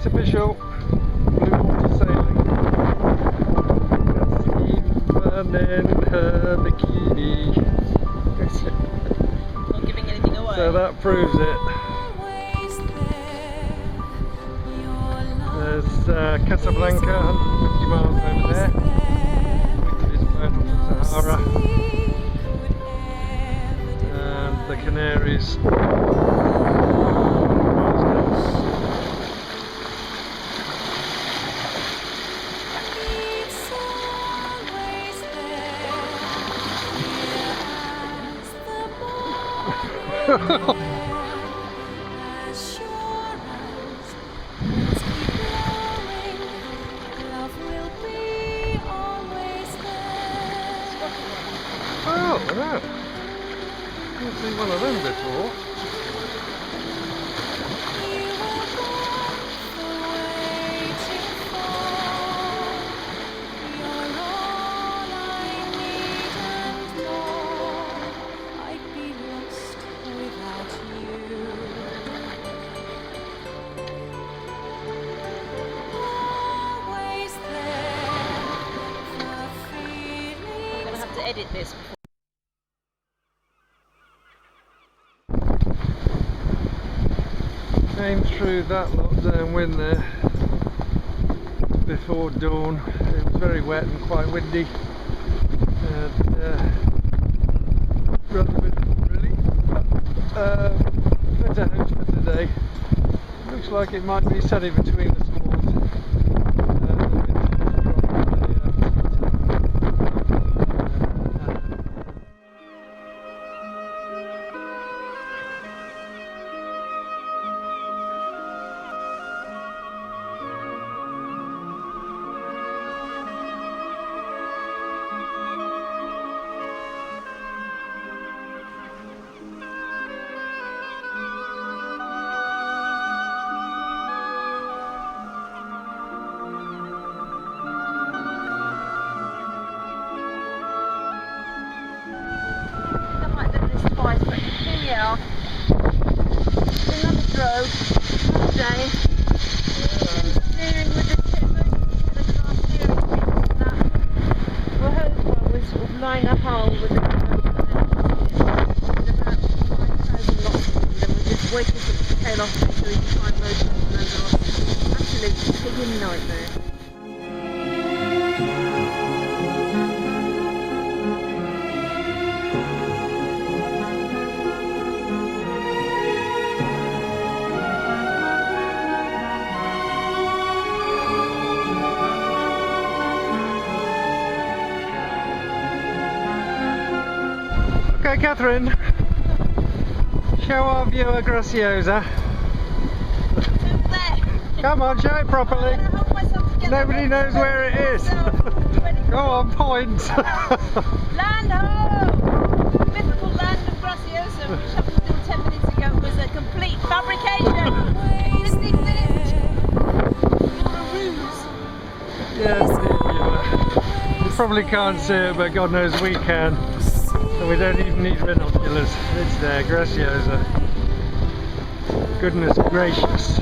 It's official. Blue water sailing. Even in her bikini. Not giving anything away. So that proves it. There's Casablanca, 150 miles over there. Which is further to Sahara. And the Canaries. Oh, no. I've seen one of them before. Edit this. Came through that lockdown wind there before dawn. It was very wet and quite windy and rather miserable really. Better hopes for today. Looks like it might be sunny between the squalls. Yeah. Another drove all day. Steering with the car steering wheel and that. We're sort of lying a hole with the about 5,000 lots of them, and we're just waiting for it to tail off so we can find most of them. Absolute friggin' nightmare. Okay, Catherine, show our viewer Graciosa. Come on, show it properly. Nobody knows where it is. Go on, point. Land ho! Mythical land of Graciosa, which up until 10 minutes ago was a complete fabrication. This existed. You're a ruse. Yes, dear viewer. You probably can't see it, but God knows we can. And we don't even need binoculars. It's there, Graciosa. Goodness gracious.